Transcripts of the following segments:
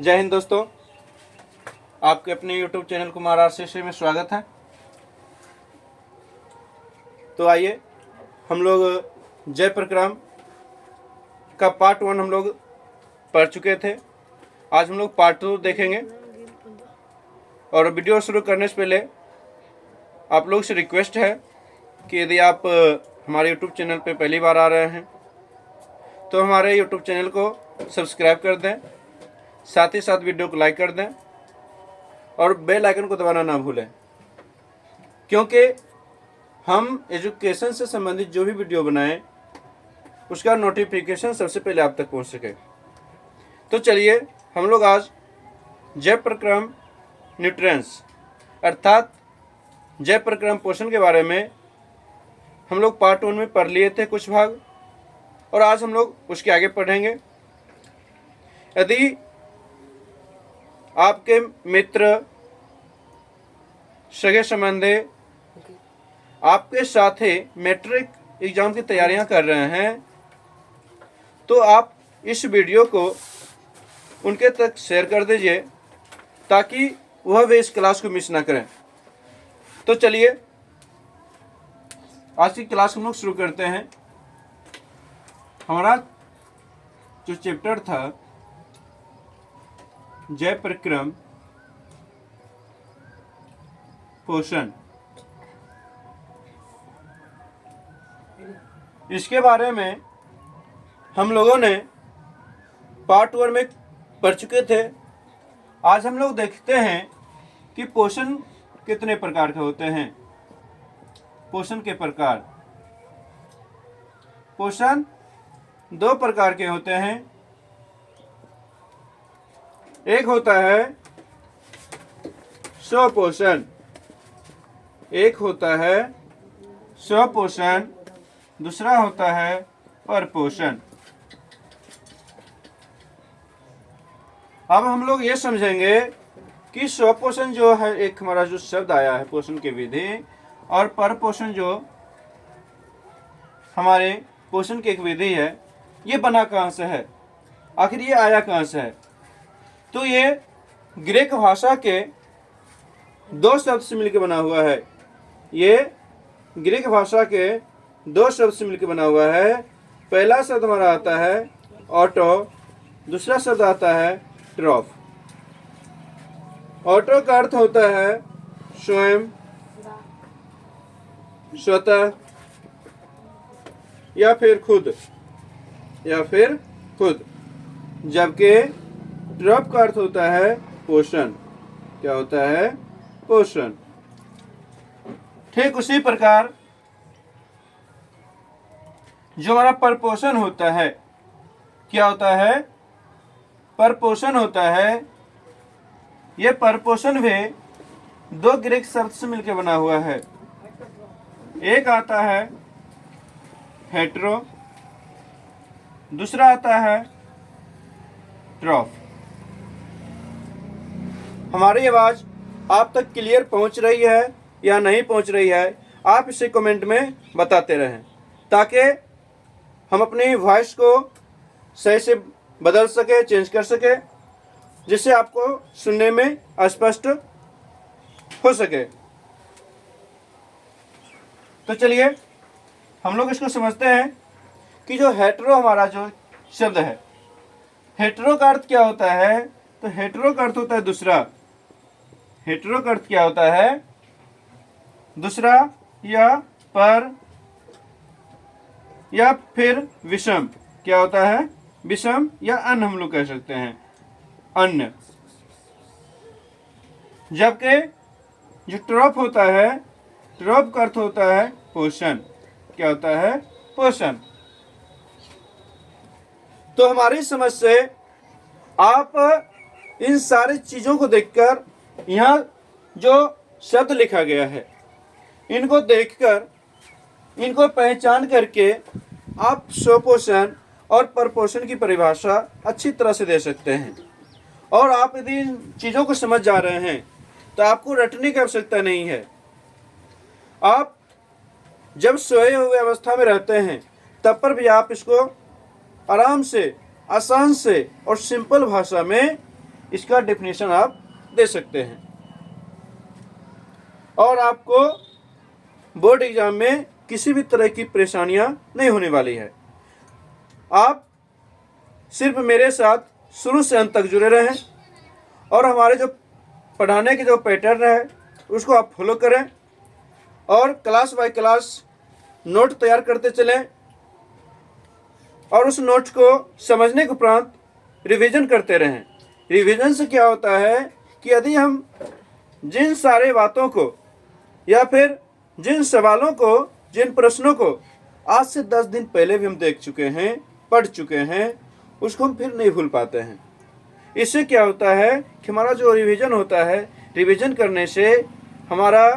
जय हिंद दोस्तों, आपके अपने YouTube चैनल कुमार RCC में स्वागत है। तो आइए हम लोग जय प्रक्रम का पार्ट 1 हम लोग पढ़ चुके थे। आज हम लोग पार्ट 2 देखेंगे। और वीडियो शुरू करने से पहले आप लोग से रिक्वेस्ट है कि यदि आप हमारे YouTube चैनल पे पहली बार आ रहे हैं तो हमारे YouTube चैनल को सब्सक्राइब कर दें, साथ ही साथ वीडियो को लाइक कर दें और बेल आइकन को दबाना ना भूलें, क्योंकि हम एजुकेशन से संबंधित जो भी वीडियो बनाएं उसका नोटिफिकेशन सबसे पहले आप तक पहुंच सके। तो चलिए हम लोग आज जय प्रक्रम न्यूट्रिएंट्स अर्थात जय प्रक्रम पोषण के बारे में हम लोग पार्ट 1 में पढ़ लिए थे कुछ भाग, और आज हम लोग उसके आगे पढ़ेंगे। यदि आपके मित्र, सगे संबंधी आपके साथ ही मैट्रिक एग्जाम की तैयारियां कर रहे हैं तो आप इस वीडियो को उनके तक शेयर कर दीजिए ताकि वह भी इस क्लास को मिस ना करें। तो चलिए आज की क्लास हम लोग शुरू करते हैं। हमारा जो चैप्टर था जय प्रक्रम पोषण, इसके बारे में हम लोगों ने पार्ट 1 में पढ़ चुके थे। आज हम लोग देखते हैं कि पोषण कितने प्रकार के होते हैं। पोषण के प्रकार, पोषण 2 प्रकार के होते हैं। एक होता है स्वपोषण, एक होता है स्वपोषण, दूसरा होता है परपोषण। अब हम लोग ये समझेंगे कि स्वपोषण जो है एक हमारा जो शब्द आया है पोषण की विधि, और परपोषण जो हमारे पोषण की एक विधि है, ये बना कहाँ से है, आखिर ये आया कहाँ से है। तो ये ग्रीक भाषा के 2 शब्द से मिलकर बना हुआ है। ये ग्रीक भाषा के 2 शब्द से मिलकर बना हुआ है। पहला शब्द हमारा आता है ऑटो, दूसरा शब्द आता है ट्रॉफ। ऑटो का अर्थ होता है स्वयं, स्वतः या फिर खुद, जबकि ट्रॉफ का अर्थ होता है पोषण। क्या होता है? पोषण। ठीक उसी प्रकार जो हमारा परपोषण होता है, क्या होता है? परपोषण होता है। यह परपोषण भी 2 ग्रीक शब्द से मिलकर बना हुआ है। एक आता है हेटेरो, दूसरा आता है ट्रॉफ। हमारी आवाज आप तक क्लियर पहुंच रही है या नहीं पहुंच रही है, आप इसे कमेंट में बताते रहें ताकि हम अपनी वॉइस को सही से बदल सके, चेंज कर सके, जिससे आपको सुनने में स्पष्ट हो सके। तो चलिए हम लोग इसको समझते हैं कि जो हेटेरो हमारा जो शब्द है, हेटेरो का अर्थ क्या होता है। तो हेटेरो का अर्थ होता है दूसरा। हेटेरो का अर्थ क्या होता है? दूसरा या पर या फिर विषम। क्या होता है? विषम या अन्य हम लोग कह सकते हैं, अन्य। जबकि जो ट्रॉफ होता है, ट्रॉफ का अर्थ होता है पोषण। क्या होता है? पोषण। तो हमारी समझ से आप इन सारी चीजों को देखकर, यहाँ जो शब्द लिखा गया है, इनको देखकर, इनको पहचान करके आप स्वपोषण और परपोषण की परिभाषा अच्छी तरह से दे सकते हैं। और आप यदि इन चीज़ों को समझ जा रहे हैं तो आपको रटने की आवश्यकता नहीं है। आप जब सोए हुए अवस्था में रहते हैं तब पर भी आप इसको आराम से, आसान से और सिंपल भाषा में इसका डेफिनेशन आप दे सकते हैं। और आपको बोर्ड एग्जाम में किसी भी तरह की परेशानियां नहीं होने वाली है। आप सिर्फ मेरे साथ शुरू से अंत तक जुड़े रहें और हमारे जो पढ़ाने के जो पैटर्न है उसको आप फॉलो करें और क्लास बाय क्लास नोट तैयार करते चलें और उस नोट को समझने के उपरांत रिवीजन करते रहें। रिवीजन से क्या होता है कि यदि हम जिन सारे बातों को या फिर जिन सवालों को, जिन प्रश्नों को आज से 10 दिन पहले भी हम देख चुके हैं, पढ़ चुके हैं, उसको हम फिर नहीं भूल पाते हैं। इससे क्या होता है कि हमारा जो रिवीजन होता है, रिवीजन करने से हमारा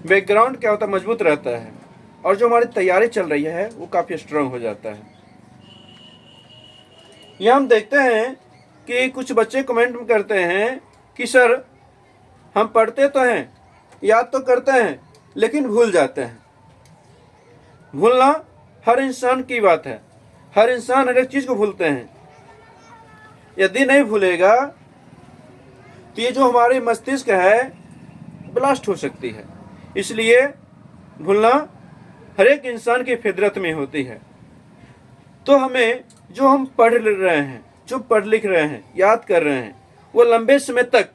बैकग्राउंड क्या होता है, मजबूत रहता है और जो हमारी तैयारी चल रही है वो काफ़ी स्ट्रांग हो जाता है। यह हम देखते हैं कि कुछ बच्चे कमेंट में करते हैं कि सर हम पढ़ते तो हैं, याद तो करते हैं, लेकिन भूल जाते हैं। भूलना हर इंसान की बात है, हर इंसान हर एक चीज़ को भूलते हैं। यदि नहीं भूलेगा तो ये जो हमारे मस्तिष्क है ब्लास्ट हो सकती है। इसलिए भूलना हर एक इंसान की फितरत में होती है। तो हमें जो हम पढ़ रहे हैं, जो पढ़ लिख रहे हैं, याद कर रहे हैं, वो लंबे समय तक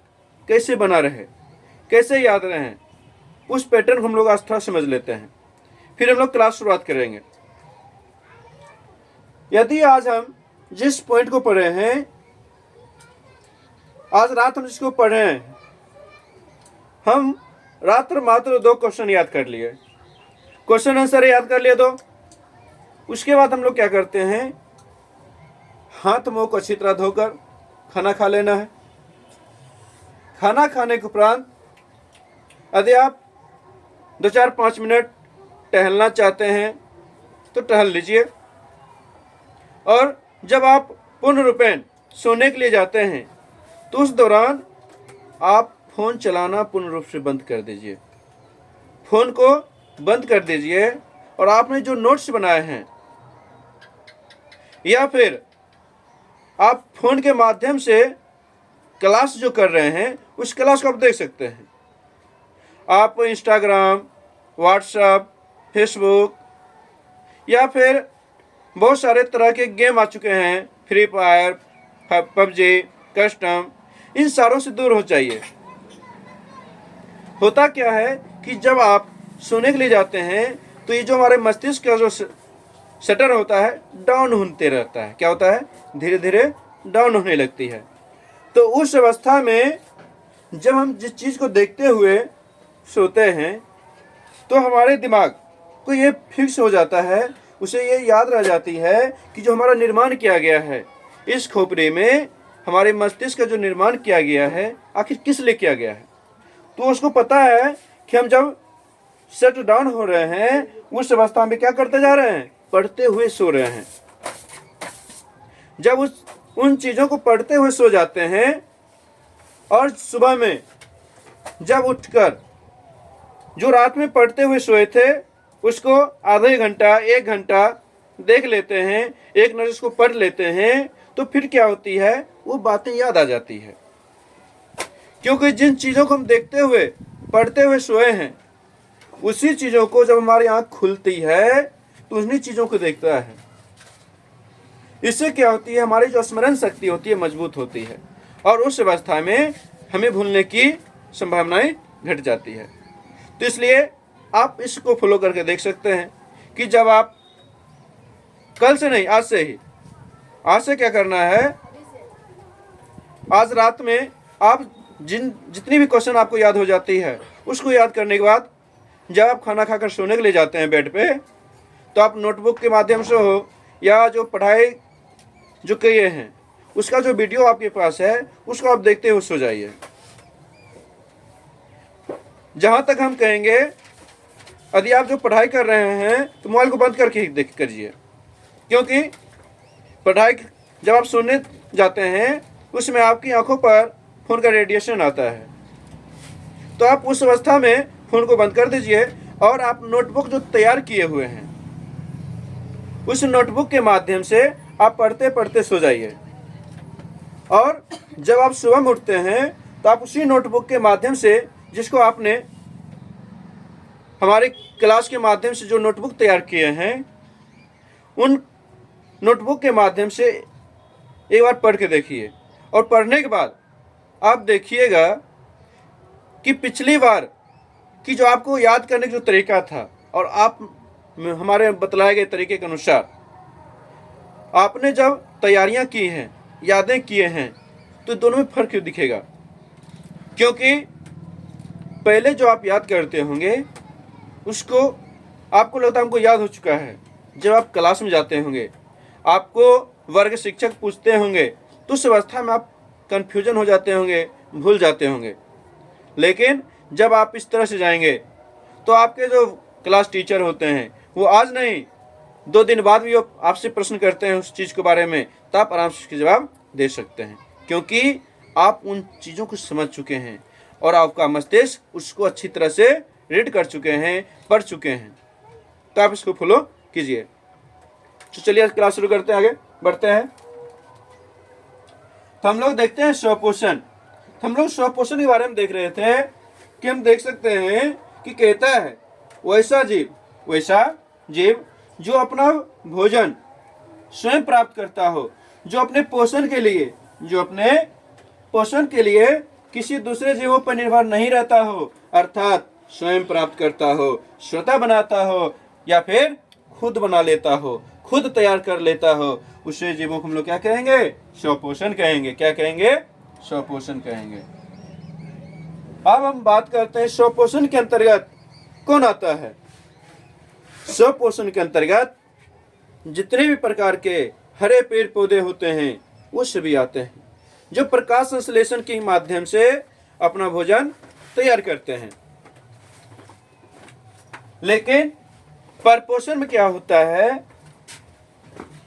कैसे बना रहे, कैसे याद रहे, उस पैटर्न को हम लोग आज थोड़ा समझ लेते हैं। फिर हम लोग क्लास शुरुआत करेंगे। यदि आज हम जिस पॉइंट को पढ़े हैं, आज रात हम जिसको पढ़े हैं, हम रात्र मात्र 2 क्वेश्चन याद कर लिए, क्वेश्चन आंसर याद कर लिए 2। उसके बाद हम लोग क्या करते हैं, हाथ मुंह को अच्छी तरह धोकर खाना खा लेना है। खाना खाने के उपरांत यदि आप 2-4-5 मिनट टहलना चाहते हैं तो टहल लीजिए। और जब आप पूर्ण रूपेण सोने के लिए जाते हैं तो उस दौरान आप फ़ोन चलाना पूर्ण रूप से बंद कर दीजिए। फ़ोन को बंद कर दीजिए और आपने जो नोट्स बनाए हैं या फिर आप फ़ोन के माध्यम से क्लास जो कर रहे हैं उस क्लास को आप देख सकते हैं। आप इंस्टाग्राम, व्हाट्सएप, फेसबुक या फिर बहुत सारे तरह के गेम आ चुके हैं, फ्री फायर, पबजी, कस्टम, इन सारों से दूर हो जाइए। होता क्या है कि जब आप सोने के लिए जाते हैं तो ये जो हमारे मस्तिष्क का जो शटर होता है डाउन होते रहता है। क्या होता है, धीरे धीरे डाउन होने लगती है। तो उस अवस्था में जब हम जिस चीज़ को देखते हुए सोते हैं तो हमारे दिमाग को ये फिक्स हो जाता है, उसे ये याद रह जाती है कि जो हमारा निर्माण किया गया है इस खोपड़ी में, हमारे मस्तिष्क का जो निर्माण किया गया है आखिर किस लिए किया गया है। तो उसको पता है कि हम जब शट डाउन हो रहे हैं उस अवस्था में क्या करते जा रहे हैं, पढ़ते हुए सो रहे हैं। जब उन चीज़ों को पढ़ते हुए सो जाते हैं और सुबह में जब उठकर जो रात में पढ़ते हुए सोए थे उसको आधे घंटा 1 घंटा देख लेते हैं, एक नज़र उसको पढ़ लेते हैं, तो फिर क्या होती है, वो बातें याद आ जाती है। क्योंकि जिन चीज़ों को हम देखते हुए पढ़ते हुए सोए हैं उसी चीज़ों को जब हमारी आँख खुलती है तो उन्हीं चीज़ों को देखता है। इससे क्या होती है, हमारी जो स्मरण शक्ति होती है मजबूत होती है और उस अवस्था में हमें भूलने की संभावनाएं घट जाती है। तो इसलिए आप इसको फॉलो करके देख सकते हैं कि जब आप कल से नहीं, आज से क्या करना है, आज रात में आप जितनी भी क्वेश्चन आपको याद हो जाती है उसको याद करने के बाद जब आप खाना खाकर सोने के लिए जाते हैं बेड पे, तो आप नोटबुक के माध्यम से हो या जो पढ़ाई जो किए हैं उसका जो वीडियो आपके पास है उसको आप देखते हुए सो जाइए। जहाँ तक हम कहेंगे, यदि आप जो पढ़ाई कर रहे हैं तो मोबाइल को बंद करके देख करिए, क्योंकि पढ़ाई जब आप सोने जाते हैं उसमें आपकी आंखों पर फ़ोन का रेडिएशन आता है। तो आप उस अवस्था में फ़ोन को बंद कर दीजिए और आप नोटबुक जो तैयार किए हुए हैं उस नोटबुक के माध्यम से आप पढ़ते पढ़ते सो जाइए। और जब आप सुबह में उठते हैं तो आप उसी नोटबुक के माध्यम से, जिसको आपने हमारे क्लास के माध्यम से जो नोटबुक तैयार किए हैं, उन नोटबुक के माध्यम से एक बार पढ़ के देखिए। और पढ़ने के बाद आप देखिएगा कि पिछली बार कि जो आपको याद करने का जो तरीका था और आप हमारे बतलाए गए तरीके के अनुसार आपने जब तैयारियां की हैं, यादें किए हैं, तो दोनों में फर्क क्यों दिखेगा? क्योंकि पहले जो आप याद करते होंगे उसको आपको लगता है हमको याद हो चुका है। जब आप क्लास में जाते होंगे, आपको वर्ग शिक्षक पूछते होंगे, तो उस अवस्था में आप कन्फ्यूजन हो जाते होंगे, भूल जाते होंगे। लेकिन जब आप इस तरह से जाएंगे तो आपके जो क्लास टीचर होते हैं वो आज नहीं 2 दिन बाद भी आपसे प्रश्न करते हैं उस चीज़ के बारे में, तो आप आराम से उसके जवाब दे सकते हैं, क्योंकि आप उन चीज़ों को समझ चुके हैं और आपका मस्तिष्क उसको अच्छी तरह से रीड कर चुके हैं, पढ़ चुके हैं। तो आप इसको फॉलो कीजिए। तो चलिए क्लास शुरू करते हैं, आगे बढ़ते हैं। तो हम लोग देखते हैं स्वपोषण। तो हम लोग स्वपोषण के बारे में देख रहे थे कि हम देख सकते हैं कि कहता है वैसा जीव जो अपना भोजन स्वयं प्राप्त करता हो, जो अपने पोषण के लिए किसी दूसरे जीवों पर निर्भर नहीं रहता हो, अर्थात स्वयं प्राप्त करता हो, स्वतः बनाता हो या फिर खुद बना लेता हो, खुद तैयार कर लेता हो, उसे जीवों को हम लोग क्या कहेंगे? स्वपोषण कहेंगे। क्या कहेंगे? स्वपोषण कहेंगे। अब हम बात करते हैं स्वपोषण के अंतर्गत कौन आता है। स्वपोषण के अंतर्गत जितने भी प्रकार के हरे पेड़ पौधे होते हैं वो सभी आते हैं, जो प्रकाश संश्लेषण के माध्यम से अपना भोजन तैयार करते हैं। लेकिन परपोषण में क्या होता है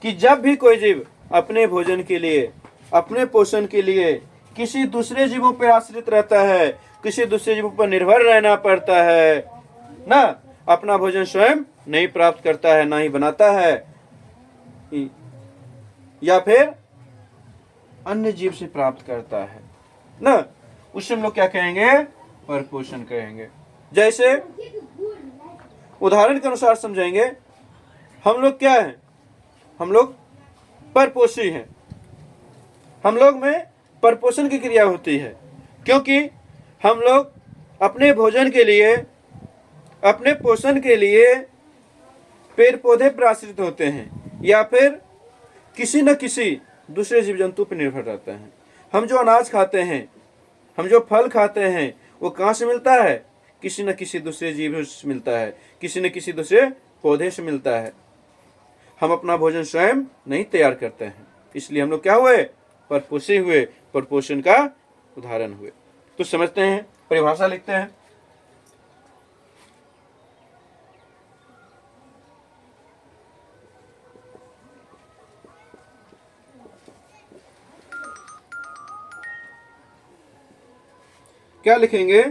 कि जब भी कोई जीव अपने भोजन के लिए, अपने पोषण के लिए किसी दूसरे जीवों पर आश्रित रहता है, किसी दूसरे जीवों पर निर्भर रहना पड़ता है ना, अपना भोजन स्वयं नहीं प्राप्त करता है, ना ही बनाता है, या फिर अन्य जीव से प्राप्त करता है ना, उसे हम लोग क्या कहेंगे? परपोषण कहेंगे। जैसे उदाहरण के अनुसार समझेंगे, हम लोग क्या हैं? हम लोग परपोषी हैं। हम लोग में परपोषण की क्रिया होती है, क्योंकि हम लोग अपने भोजन के लिए, अपने पोषण के लिए पेड़ पौधे पर आश्रित होते हैं या फिर किसी न किसी दूसरे जीव जंतु पर निर्भर रहते हैं। हम जो अनाज खाते हैं, हम जो फल खाते हैं, वो कहाँ से मिलता है? किसी न किसी दूसरे जीव से मिलता है, किसी न किसी दूसरे पौधे से मिलता है। हम अपना भोजन स्वयं नहीं तैयार करते हैं, इसलिए हम लोग क्या हुए? परपोषी हुए, परपोषण का उदाहरण हुए। तो समझते हैं, परिभाषा लिखते हैं। क्या लिखेंगे?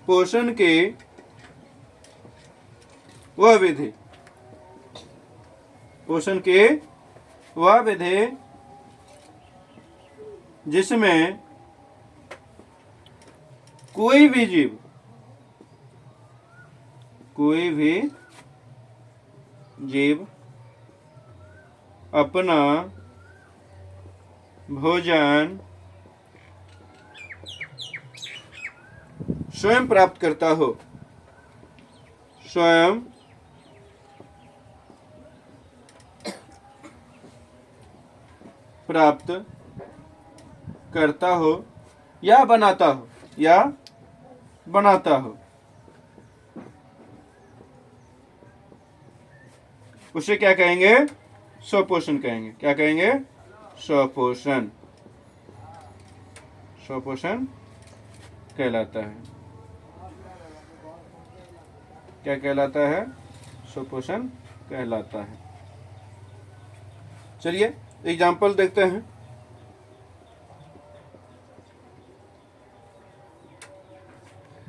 पोषण की वह विधि, पोषण की वह विधि जिसमें कोई भी जीव अपना भोजन स्वयं प्राप्त करता हो, स्वयं प्राप्त करता हो या बनाता हो, उसे क्या कहेंगे? स्वपोषण कहेंगे। क्या कहेंगे? स्वपोषण। स्वपोषण कहलाता है। क्या कहलाता है? स्वपोषण कहलाता है। चलिए एग्जाम्पल देखते हैं।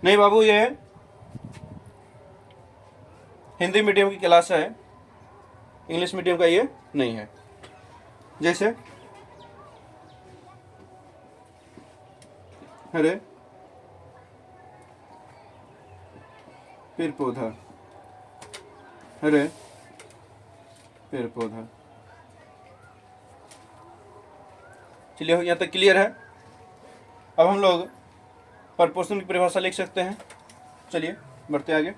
नहीं बाबू, ये हिंदी मीडियम की क्लास है, इंग्लिश मीडियम का ये नहीं है। जैसे हरे, पेड़ पौधा, हरे पेड़ पौधा। चलिए यहाँ तक क्लियर है। अब हम लोग प्रपोर्शन की परिभाषा लिख सकते हैं। चलिए बढ़ते आगे।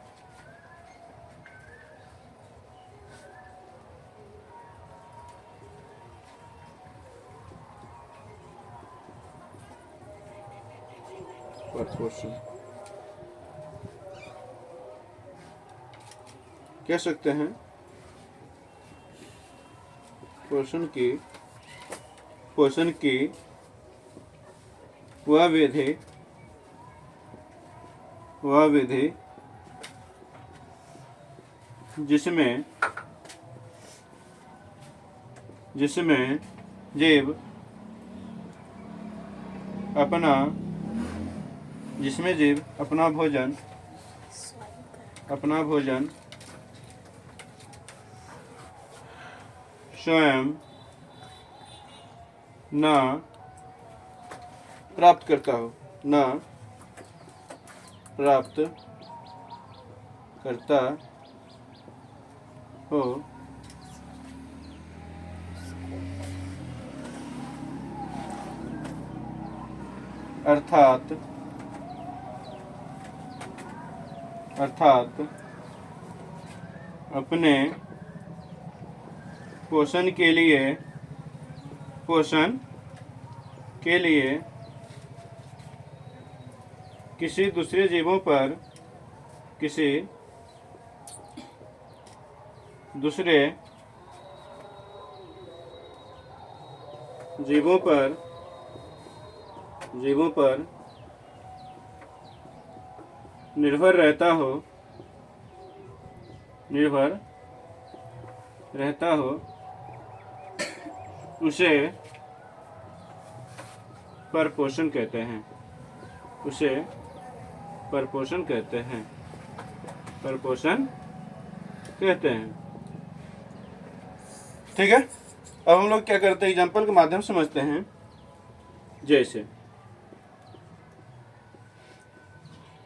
प्रपोर्शन कह सकते हैं पोषण की वह विधि जिसमें जीव अपना भोजन स्वयं न प्राप्त करता हो अर्थात अपने पोषण के लिए किसी दूसरे जीवों पर निर्भर रहता हो उसे परपोषण कहते हैं। ठीक है। अब हम लोग क्या करते हैं, एग्जाम्पल के माध्यम से समझते हैं। जैसे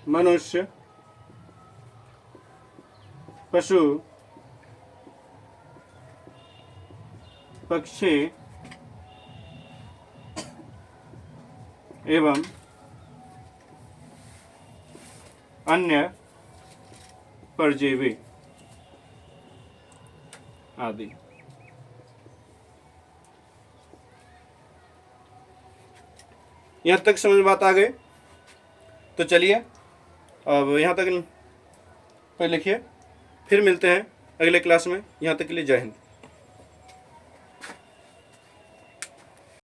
मनुष्य, पशु, पक्षी एवं अन्य परजीवी आदि। यहाँ तक समझ बात आ गई? तो चलिए अब यहाँ तक पर लिखिए, फिर मिलते हैं अगले क्लास में। यहाँ तक के लिए जय हिंद।